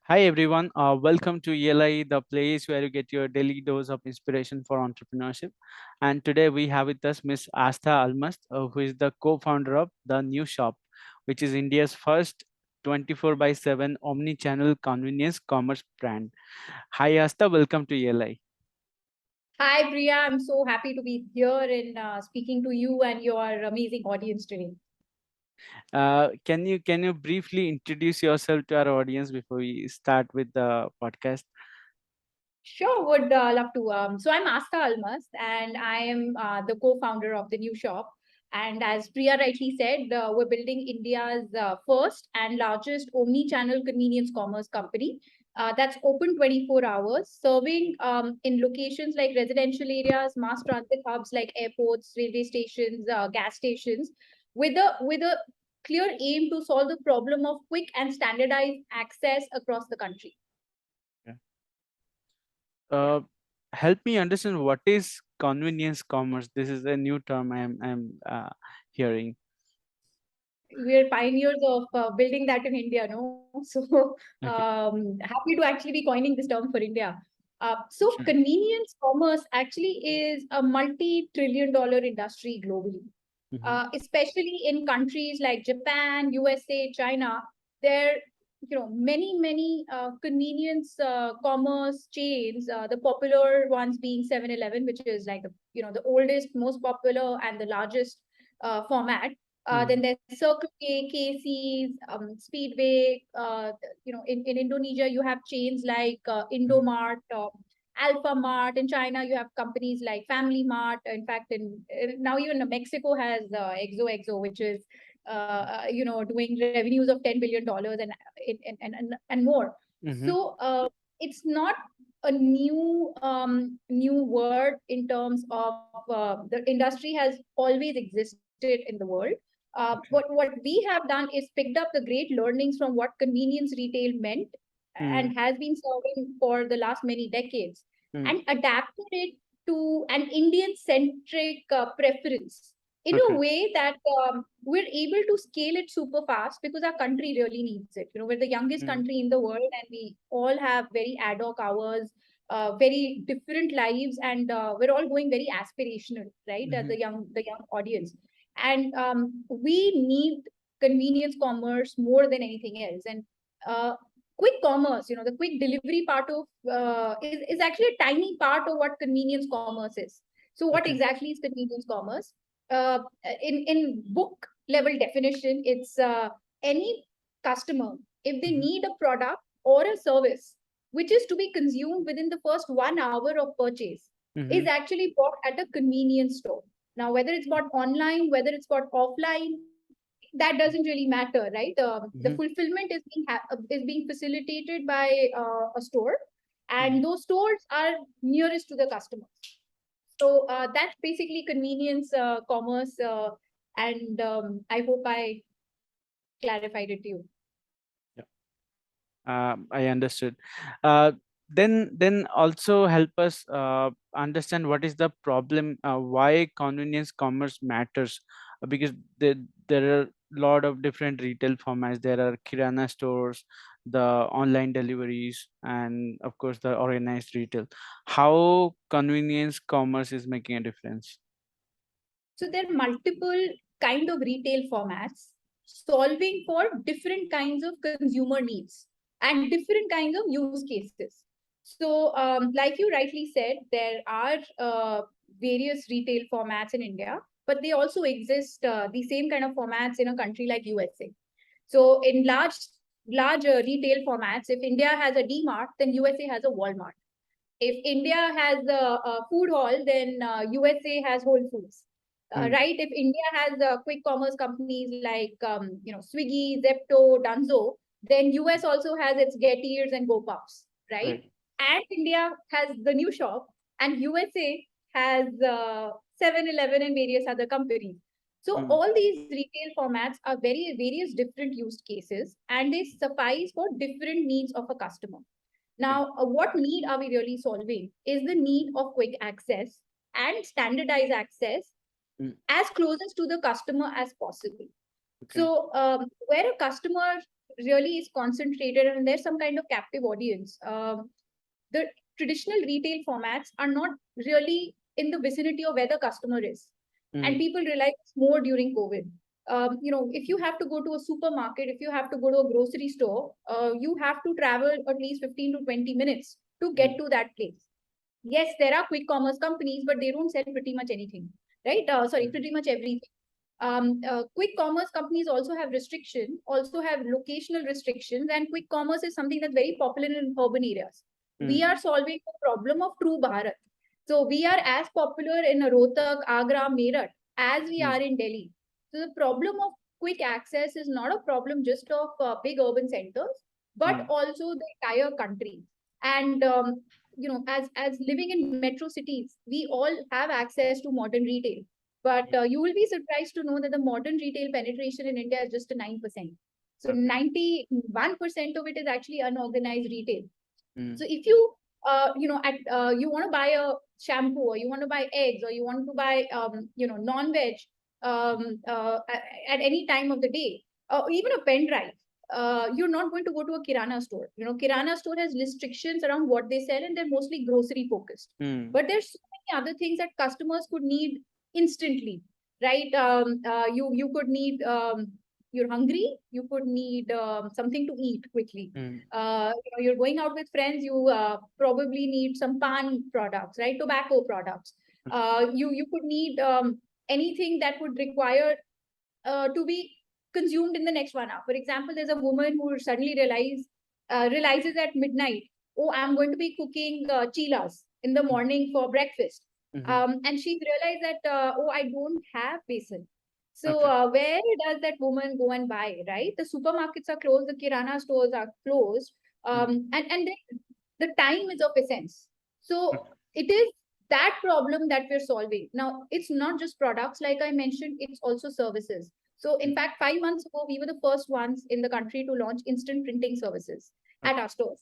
Hi everyone, welcome to ELI, the place where you get your daily dose of inspiration for entrepreneurship. And today we have with us Miss Aastha Almast, who is the co-founder of the New Shop, which is India's first 24 by 7 Omni Channel convenience commerce brand. Hi Aastha, welcome to ELI. Hi, Priya. I'm so happy to be here and speaking to you and your amazing audience today. Can you briefly introduce yourself to our audience before we start with the podcast? Sure, would love to. So I'm Aastha Almast, and I am the co-founder of the new shop. And as Priya rightly said, we're building India's first and largest omni-channel convenience commerce company that's open 24 hours, serving in locations like residential areas, mass transit hubs like airports, railway stations, gas stations, with a clear aim to solve the problem of quick and standardized access across the country. Yeah. uh, Help me understand what is convenience commerce. This is a new term I'm hearing. We're pioneers of building that in India, no? So Okay, happy to actually be coining this term for India. So sure. convenience commerce actually is a multi-trillion-dollar industry globally, Hmm. especially in countries like Japan, USA, China. There, many convenience commerce chains. The popular ones being 7-Eleven, which is like the oldest, most popular, and the largest format. Hmm. Then there's Circle K, Casey's, Speedway. In Indonesia, you have chains like Indomart, Alpha Mart. In China, you have companies like Family Mart. In fact, now even Mexico has XOXO, which is doing revenues of $10 billion and more. Hmm. So it's not a new word in terms of the industry has always existed in the world. What Okay. we have done is picked up the great learnings from what convenience retail meant and Hmm. has been serving for the last many decades Hmm. and adapted it to an Indian centric preference in a Okay. way that we're able to scale it super fast because our country really needs it. We're the youngest Hmm. country in the world, and we all have very ad hoc hours, very different lives, and we're all going very aspirational, right? Hmm. The young audience, and we need convenience commerce more than anything else. And uh, quick commerce, the quick delivery part of is actually a tiny part of what convenience commerce is. So what Okay. exactly is convenience commerce? uh, in book level definition, it's any customer, if they Hmm. need a product or a service which is to be consumed within the first 1 hour of purchase, is Hmm. actually bought at a convenience store. Now, whether it's bought online, whether it's bought offline, that doesn't really matter, right? The Hmm. fulfillment is being facilitated by a store, Hmm. and those stores are nearest to the customer. So that's basically convenience commerce, and I hope I clarified it to you. Yeah. I understood. Uh, then also help us understand what is the problem, why convenience commerce matters, because there are a lot of different retail formats. There are kirana stores, the online deliveries, and of course the organized retail. How convenience commerce is making a difference? So there are multiple kind of retail formats solving for different kinds of consumer needs and different kinds of use cases. So, like you rightly said, there are various retail formats in India, but they also exist the same kind of formats in a country like USA. So, in large retail formats, if India has a D-Mart, then USA has a Walmart. If India has a food hall, then USA has Whole Foods, Hmm. right? If India has quick commerce companies like Swiggy, Zepto, Dunzo, then US also has its Get Ears and GoPuffs, right? Right. And India has the new shop, and USA has 7-Eleven and various other companies. So Hmm. all these retail formats are very various different use cases, and they suffice for different needs of a customer. Okay. Now, what need are we really solving is the need of quick access and standardized access Hmm. as closest to the customer as possible. Okay. So, where a customer really is concentrated and there's some kind of captive audience. The traditional retail formats are not really in the vicinity of where the customer is. And Mm, people realize more during COVID. If you have to go to a supermarket, if you have to go to a grocery store, you have to travel at least 15 to 20 minutes to get mm, to that place. Yes, there are quick commerce companies, but they don't sell pretty much anything, right? Sorry, mm, pretty much everything. Quick commerce companies also have restriction, also have locational restrictions, and quick commerce is something that's very popular in urban areas. We mm, are solving the problem of true Bharat. So we are as popular in Rohtak, Agra, Meerut as we mm, are in Delhi. So the problem of quick access is not a problem just of big urban centers, but mm, also the entire country. And as living in metro cities, we all have access to modern retail. But you will be surprised to know that the modern retail penetration in India is just a 9%. So okay. 91% of it is actually unorganized retail. Mm, So if you you want to buy a shampoo, or you want to buy eggs, or you want to buy non-veg at any time of the day, or even a pen drive, you're not going to go to a kirana store. Kirana store has restrictions around what they sell, and they're mostly grocery focused. mm, But there's so many other things that customers could need instantly, right? You could need, you're hungry, you could need something to eat quickly. mm, You're going out with friends, you probably need some pan products, right? Tobacco products. You could need anything that would require to be consumed in the next 1 hour. For example, there's a woman who suddenly realizes at midnight, oh, I'm going to be cooking chilas in the morning for breakfast. mhm. And she's realized that, oh, I don't have basin. So Okay. where does that woman go and buy, right? The supermarkets are closed, the kirana stores are closed, Mm, and then the time is of essence. So okay. it is that problem that we're solving. Now, it's not just products, like I mentioned, it's also services. So, Mm, in fact, 5 months ago, we were the first ones in the country to launch instant printing services at okay. our stores.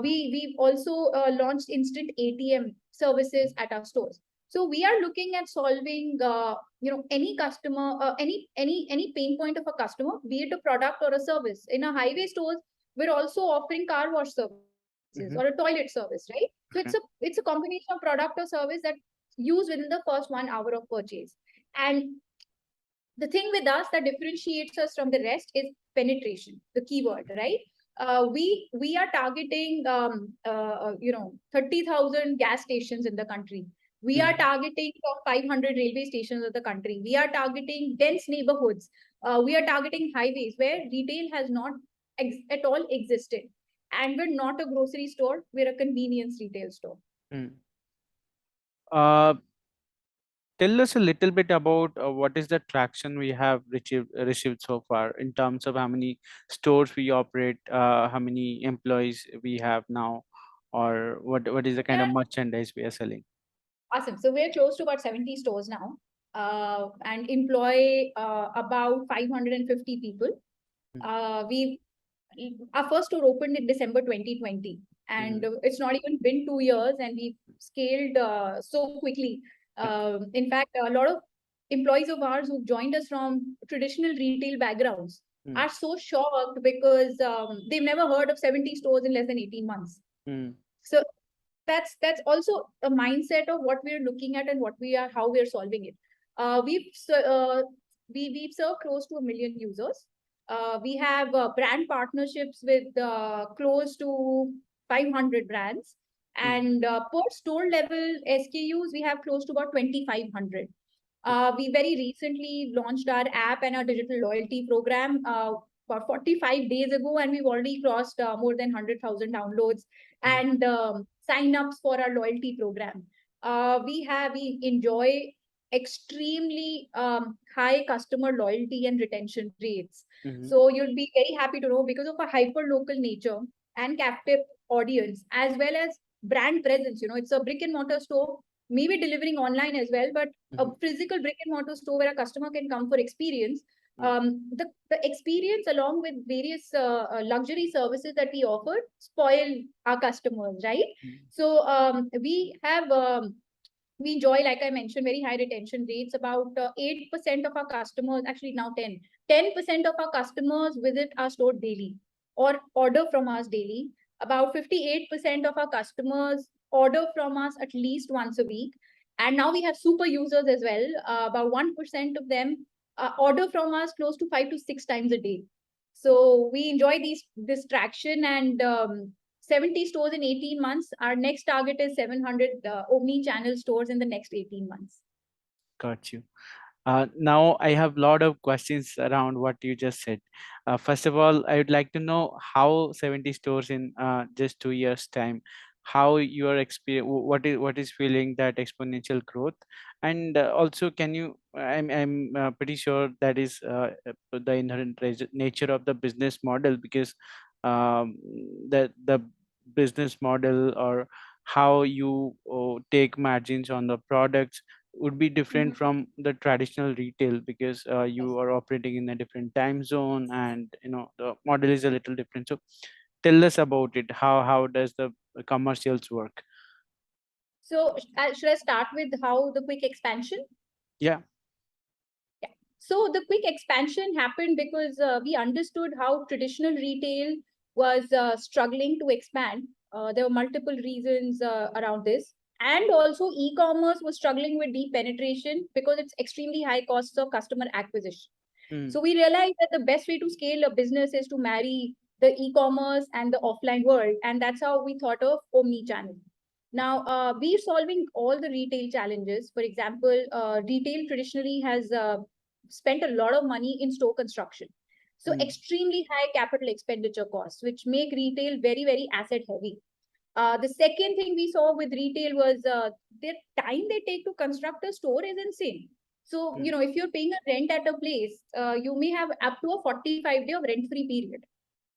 We've also launched instant ATM services at our stores. So we are looking at solving, any customer, any pain point of a customer, be it a product or a service. In our highway stores, we're also offering car wash services or a toilet Mhm. service, right? So it's a Okay. combination of product or service that used within the first 1 hour of purchase. And the thing with us that differentiates us from the rest is penetration, the keyword, right? We are targeting 30,000 gas stations in the country. We are Mm, targeting top 500 railway stations of the country. We are targeting dense neighborhoods. We are targeting highways where retail has not at all existed. And we're not a grocery store, we're a convenience retail store. mm. Uh, Tell us a little bit about what is the traction we have received so far in terms of how many stores we operate, how many employees we have now, or what is the kind Yeah, of merchandise we are selling? awesome. So we're close to about 70 stores now, and employ about 550 people. Mm, We Our first store opened in December 2020, and mhm, it's not even been 2 years, and we've scaled so quickly. okay. In fact, a lot of employees of ours who joined us from traditional retail backgrounds Mm, are so shocked because they've never heard of 70 stores in less than 18 months. mm, So that's also a mindset of what we're looking at and what we are how we're solving it. We've served close to 1 million users. We have brand partnerships with close to 500 brands, mm, and per store level SKUs we have close to about 2,500. We very recently launched our app and our digital loyalty program about 45 days ago, and we've already crossed more than 100,000 downloads mm, and sign-ups for our loyalty program. We enjoy extremely high customer loyalty and retention rates. mhm, So you'll be very happy to know, because of a hyper local nature and captive audience, as well as brand presence. It's a brick and mortar store, maybe delivering online as well, but a mhm, physical brick and mortar store where a customer can come for experience. mm, The experience, along with various luxury services that we offer, spoil our customers, right? mm, So we have We enjoy, like I mentioned, very high retention rates. About 8% of our customers, actually now 10% of our customers visit our store daily or order from us daily. About 58% of our customers order from us at least once a week. And now we have super users as well. About 1% of them order from us close to 5 to 6 times a day. So we enjoy this traction, and 70 stores in 18 months. Our next target is 700 Omni Channel stores in the next 18 months. Got you. Now I have a lot of questions around what you just said. First of all, I would like to know how 70 stores in just 2 years time, how your experience, what is feeling that exponential growth, and also can you? I'm pretty sure that is the inherent nature of the business model, because the business model, or how you take margins on the products, would be different Mhm. from the traditional retail, because Yes. you are operating in a different time zone, and the model is a little different. So tell us about it. How does the commercials work? So should I start with how the quick expansion? Yeah. Yeah. So the quick expansion happened because we understood how traditional retail was struggling to expand. There were multiple reasons around this. And also, e-commerce was struggling with deep penetration because it's extremely high costs of customer acquisition. Mm, So we realized that the best way to scale a business is to marry the e-commerce and the offline world, and that's how we thought of omni-channel. Now, we're solving all the retail challenges. For example, retail traditionally has spent a lot of money in store construction. So mm, extremely high capital expenditure costs, which make retail very, very asset heavy. The second thing we saw with retail was the time they take to construct a store is insane. So, mm, if you're paying a rent at a place, you may have up to a 45-day of rent-free period.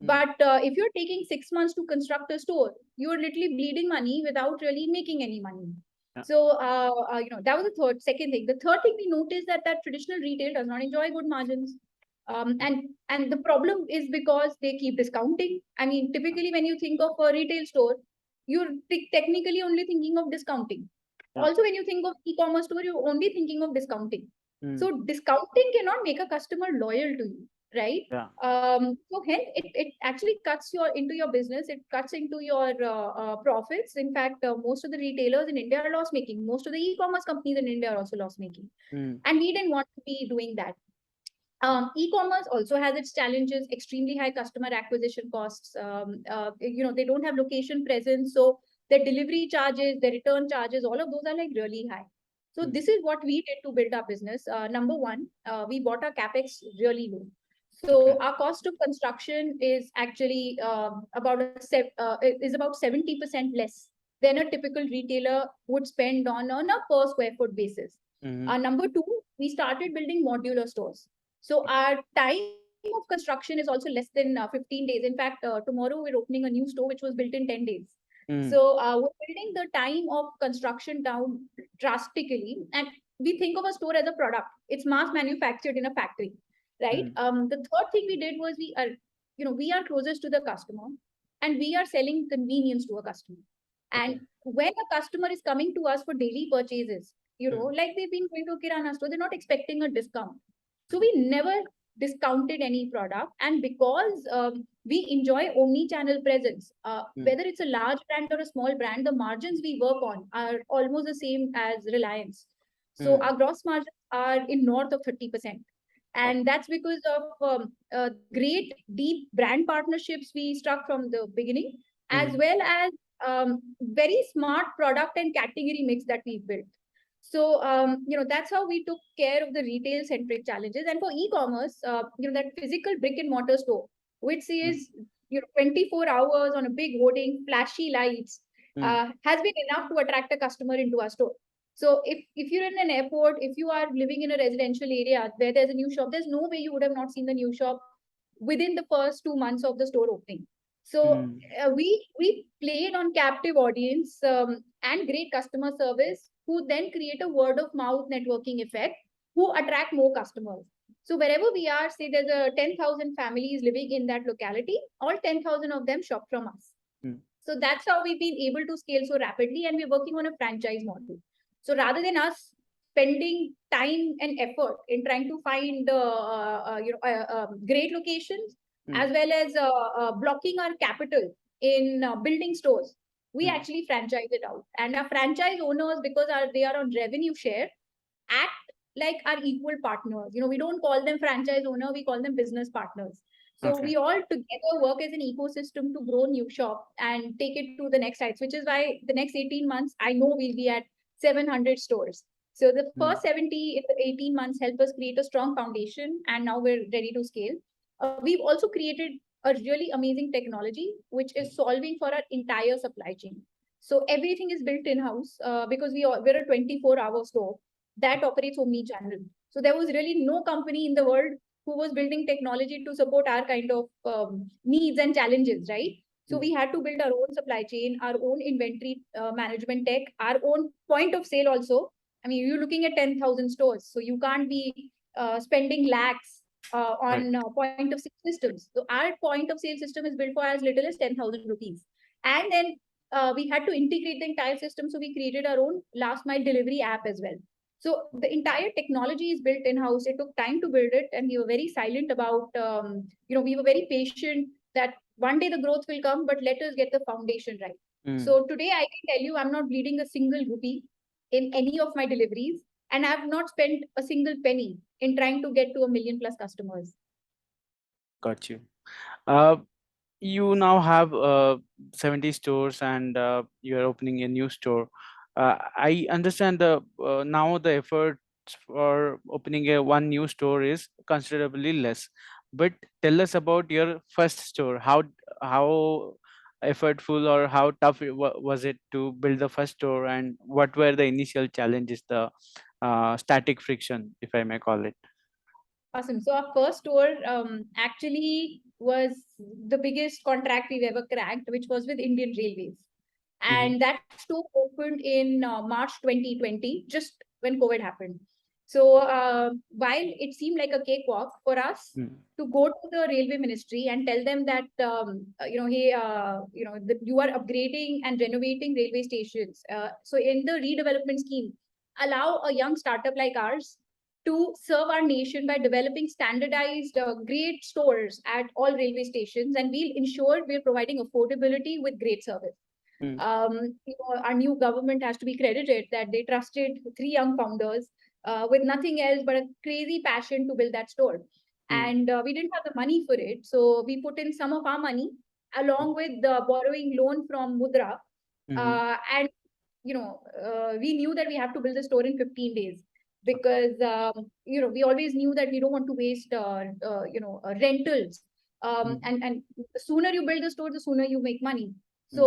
mm, But if you're taking 6 months to construct a store, you're literally bleeding money without really making any money. yeah, So, that was the second thing. The third thing we noticed that traditional retail does not enjoy good margins. mm, And the problem is because they keep discounting. I mean, typically when you think of a retail store, you're technically only thinking of discounting. yeah, Also, when you think of e-commerce store, you're only thinking of discounting. mm, So discounting cannot make a customer loyal to you, right? yeah, So hence it actually cuts into your business. It cuts into your profits. In fact, most of the retailers in India are loss making. Most of the e-commerce companies in India are also loss making, mm, and we didn't want to be doing that. E-commerce also has its challenges, extremely high customer acquisition costs. They don't have location presence, so their delivery charges, their return charges, all of those are like really high. So mm, this is what we did to build our business. Number one, we bought our capex really low. So okay, our cost of construction is actually is about 70% less than a typical retailer would spend on a per square foot basis. mm, Number two, we started building modular stores. So our time of construction is also less than 15 days. In fact, tomorrow we're opening a new store which was built in 10 days. mm, So we're building the time of construction down drastically. And we think of a store as a product. It's mass manufactured in a factory, right? mm, The third thing we did was we are closest to the customer, and we are selling convenience to a customer. okay, And when a customer is coming to us for daily purchases, mm, like they've been going to a Kirana store, they're not expecting a discount. So we never discounted any product. And because we enjoy omni-channel presence, mm, whether it's a large brand or a small brand, the margins we work on are almost the same as Reliance. So mm, our gross margins are in north of 30%. okay, And that's because of great deep brand partnerships we struck from the beginning, as mm, well as very smart product and category mix that we built. So, that's how we took care of the retail centric challenges. And for e-commerce, that physical brick and mortar store, which mm, is, 24 hours on a big hoarding, flashy lights, mm, has been enough to attract a customer into our store. So if you're in an airport, if you are living in a residential area where there's a new shop, there's no way you would have not seen the new shop within the first 2 months of the store opening. So mm, we played on captive audience and great customer service, who then create a word of mouth networking effect, who attract more customers. So wherever we are, say there's a 10,000 families living in that locality, all 10,000 of them shop from us. mm, So that's how we've been able to scale so rapidly, and we're working on a franchise model. So rather than us spending time and effort in trying to find great locations, as well as blocking our capital in building stores, we Mm. actually franchise it out. And our franchise owners, because they are on revenue share, act like our equal partners. We don't call them franchise owner, we call them business partners. So Okay. we all together work as an ecosystem to grow new shop and take it to the next heights, which is why the next 18 months, I know we'll be at 700 stores. So the Mm. first 70 in the 18 months help us create a strong foundation, and now we're ready to scale. We've also created a really amazing technology, which is solving for our entire supply chain. So everything is built in house because we're a 24-hour store that operates Omni Channel. So there was really no company in the world who was building technology to support our kind of needs and challenges, right? So Mm. we had to build our own supply chain, our own inventory management tech, our own point of sale also. I mean, you're looking at 10,000 stores, so you can't be spending lakhs Right. on point of sale systems. So our point of sale system is built for as little as 10,000 rupees. And then we had to integrate the entire system. So we created our own last mile delivery app as well. So the entire technology is built in house. It took time to build it, and we were very silent about. We were very patient that one day the growth will come, but let us get the foundation right. Mm. So today I can tell you I'm not bleeding a single rupee in any of my deliveries, and I've not spent a single penny in trying to get to a million plus customers. Got you. Uh, you now have 70 stores, and you are opening a new store. I understand the now the effort for opening a one new store is considerably less. But tell us about your first store. How effortful or how tough was it to build the first store, and what were the initial challenges, the static friction, if I may call it? Awesome. So our first store actually was the biggest contract we've ever cracked, which was with Indian Railways. Mm-hmm. And that store opened in March 2020, just when COVID happened. So while it seemed like a cakewalk for us Mm-hmm. to go to the railway ministry and tell them that hey, that you are upgrading and renovating railway stations. So in the redevelopment scheme, allow a young startup like ours to serve our nation by developing standardized great stores at all railway stations, and we'll ensure we're providing affordability with great service. Our new government has to be credited that they trusted three young founders with nothing else but a crazy passion to build that store. Mm-hmm. And we didn't have the money for it, so we put in some of our money along with the borrowing loan from Mudra. Mm-hmm. And we knew that we have to build the store in 15 days because we always knew that we don't want to waste rentals. Mm-hmm. And the sooner you build the store, the sooner you make money. Mm. So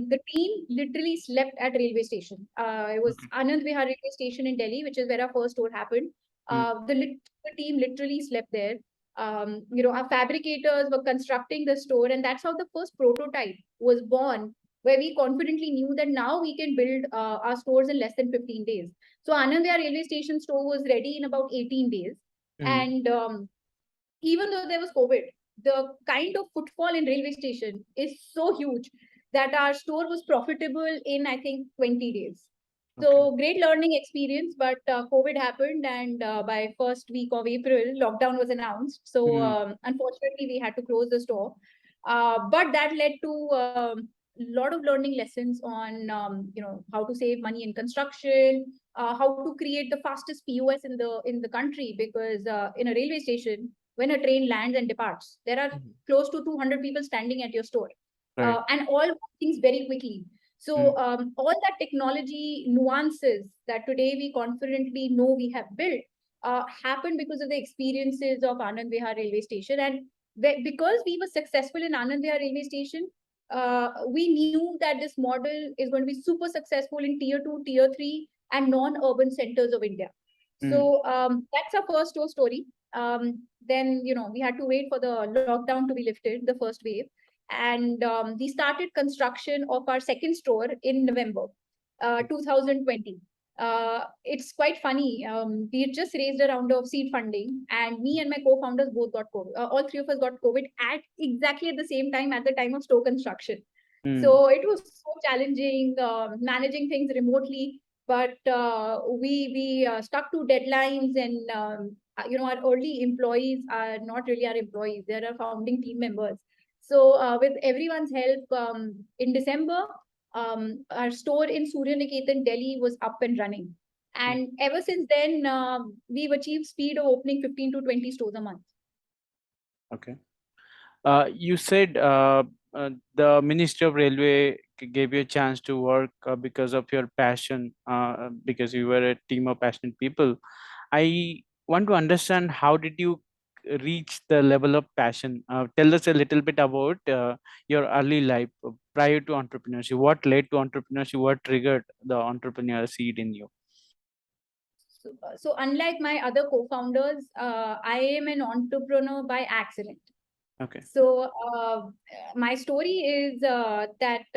the team literally slept at railway station. It was Okay. Anand Vihar railway station in Delhi, which is where our first store happened. Mm. The team literally slept there. Our fabricators were constructing the store, and that's how the first prototype was born, where we confidently knew that now we can build our stores in less than 15 days. So Anand Vihar railway station store was ready in about 18 days. Mm. And even though there was COVID, the kind of footfall in railway station is so huge that our store was profitable in, I think, 20 days. Okay. So great learning experience, but COVID happened, and by first week of April, lockdown was announced. So Mm. unfortunately, we had to close the store. But that led to a lot of learning lessons on how to save money in construction, how to create the fastest POS in the country, because in a railway station, when a train lands and departs, there are Mhm. close to 200 people standing at your store, Right. and all things very quickly. Mm. So all that technology nuances that today we confidently know we have built happened because of the experiences of Anand Vihar railway station. And because we were successful in Anand Vihar railway station, we knew that this model is going to be super successful in tier 2, tier 3, and non-urban centers of India. Mm. So that's our first store story. Then we had to wait for the lockdown to be lifted, the first wave, and we started construction of our second store in November 2020. It's quite funny. We had just raised a round of seed funding, and me and my co-founders both got COVID. All three of us got COVID at exactly at the same time, at the time of store construction. Mm. So it was so challenging managing things remotely. but we stuck to deadlines, and our early employees are not really our employees; they're our founding team members. So with everyone's help, in December, our store in Suryaniketan, Delhi was up and running. Mm. And ever since then, we've achieved speed of opening 15 to 20 stores a month. Okay. You said the Ministry of Railway gave you a chance to work because of your passion, because you were a team of passionate people. I want to understand, how did you reach the level of passion? Tell us a little bit about your early life prior to entrepreneurship. What led to entrepreneurship? What triggered the entrepreneurial seed in you? So unlike my other co-founders, I am an entrepreneur by accident. Okay. So my story is that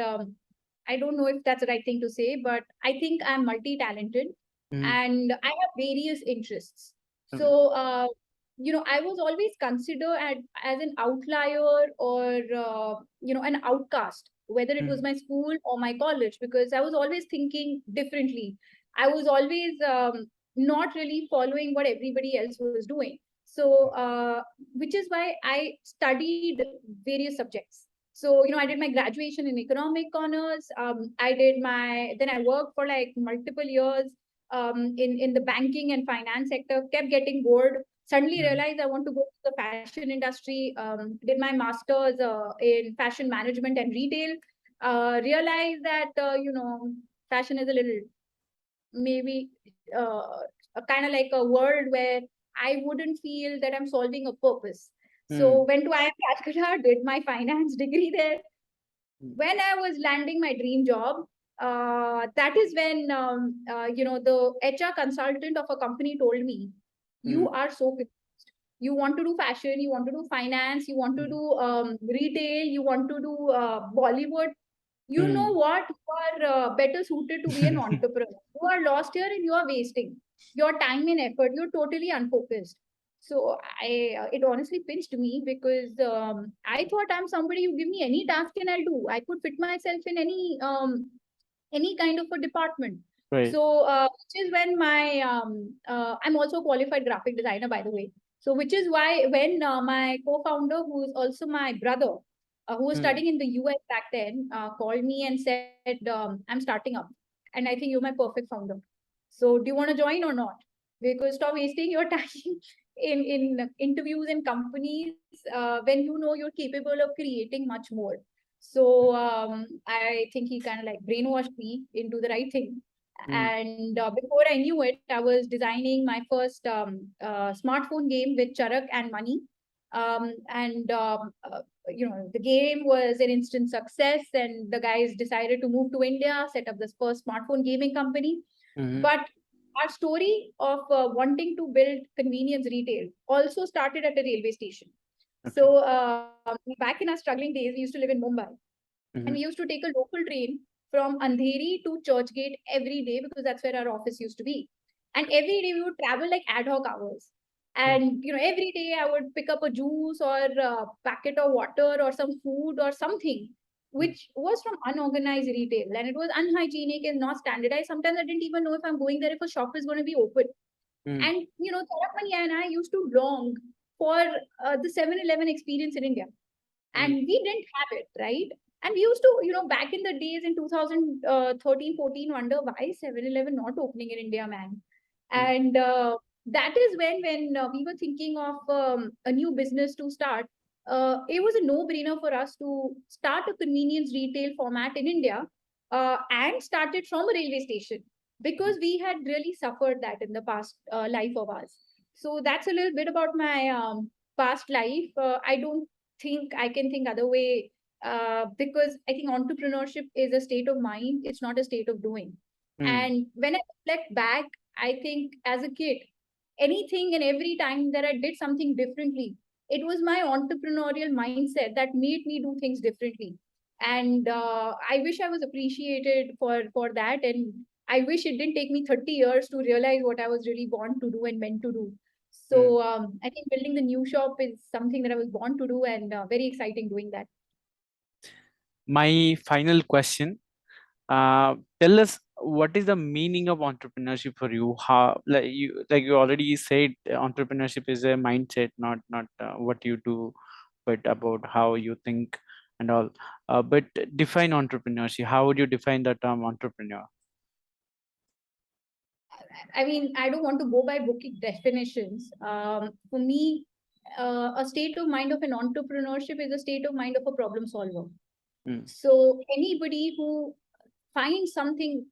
I don't know if that's the right thing to say, but I think I'm multi-talented Mm. and I have various interests. Okay. So I was always considered as an outlier, or an outcast, whether it was Mm. my school or my college, because I was always thinking differently. I was always not really following what everybody else was doing. So which is why I studied various subjects. So, I did my graduation in economic honors. Then I worked for like multiple years in the banking and finance sector, kept getting bored. Suddenly Mm. realized I want to go to the fashion industry. Did my master's in fashion management and retail. Realized that, fashion is a little, maybe a kind of like a world where I wouldn't feel that I'm solving a purpose. Mm. So went to IIM Calcutta, did my finance degree there. Mm. When I was landing my dream job, that is when the HR consultant of a company told me, "You Mm. are so confused. You want to do fashion, you want to do finance, you want to Mm. do retail, you want to do Bollywood. You know Mm. what? You are better suited to be an entrepreneur. You are lost here and you are wasting your time and effort. You're totally unfocused." So it honestly pinched me, because I thought I'm somebody, you give me any task and I'll do. I could fit myself in any kind of a department. Right. So which is when I'm also a qualified graphic designer, by the way. So which is why when my co-founder, who is also my brother, who was Mm. studying in the US back then, called me and said, I'm starting up, and I think you're my perfect founder. So do you want to join or not? Because stop wasting your time in interviews and companies when you know you're capable of creating much more. So I think he kind of like brainwashed me into the right thing. Mm. And before I knew it, I was designing my first smartphone game with Charak and Money. The game was an instant success, and the guys decided to move to India, set up this first smartphone gaming company. Mm. But our story of wanting to build convenience retail also started at a railway station. Okay. So back in our struggling days, we used to live in Mumbai, and we Mm. used to take a local train from Andheri to Churchgate every day, because that's where our office used to be. And every day we would travel like ad hoc hours. Mm. And every day I would pick up a juice or a packet of water or some food or something Mm. which was from unorganized retail, and it was unhygienic and not standardized. Sometimes I didn't even know if I'm going there if a shop is going to be open. Mm. And Tarak and I used to long for the 7-Eleven experience in India, and Mm. we didn't have it, right? And we used to, back in the days in 2013 14, wonder why 7-Eleven not opening in India, man. Mm. And that is when we were thinking of a new business to start. It was a no brainer for us to start a convenience retail format in India, and started from a railway station, Mm. because we had really suffered that in the past life of ours. So that's a little bit about my past life. I don't think I can think other way, because I think entrepreneurship is a state of mind. It's not a state of doing. Mm. And when I reflect back, I think as a kid, anything and every time that I did something differently, it was my entrepreneurial mindset that made me do things differently. And I wish I was appreciated for that. And I wish it didn't take me 30 years to realize what I was really born to do and meant to do. Mm. So I think building the new shop is something that I was born to do, and very exciting doing that. My final question, tell us what is the meaning of entrepreneurship for you? How, like you already said, entrepreneurship is a mindset, not what you do, but about how you think and all. But define entrepreneurship. How would you define the term entrepreneur? I mean, I don't want to go by booking definitions. For me, a state of mind of an entrepreneurship is a state of mind of a problem solver. Mm, So anybody who finds something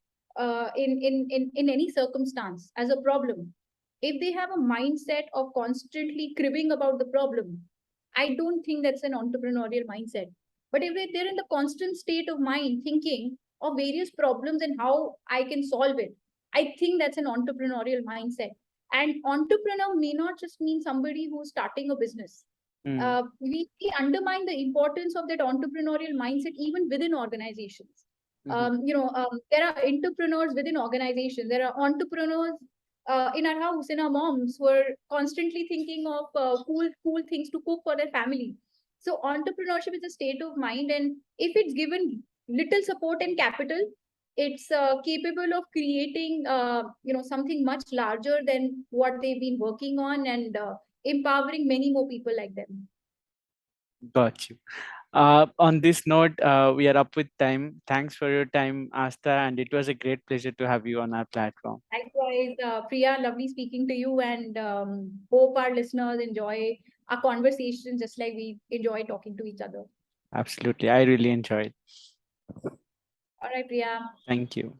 in any circumstance as a problem, if they have a mindset of constantly cribbing about the problem, I don't think that's an entrepreneurial mindset. But if they're in the constant state of mind thinking of various problems and how I can solve it, I think that's an entrepreneurial mindset. And entrepreneur may not just mean somebody who's starting a business. mm, We undermine the importance of that entrepreneurial mindset even within organizations. mhm. There are entrepreneurs within organizations. There are entrepreneurs in our house, in our moms, who are constantly thinking of cool things to cook for their family. So entrepreneurship is a state of mind, and if it's given little support and capital, it's capable of creating something much larger than what they've been working on, and empowering many more people like them. Got you. On this note, we are up with time. Thanks for your time, Asta, and it was a great pleasure to have you on our platform. Likewise, Priya, lovely speaking to you, and hope our listeners enjoy our conversation just like we enjoy talking to each other. Absolutely. I really enjoyed. All right, Priya. Thank you.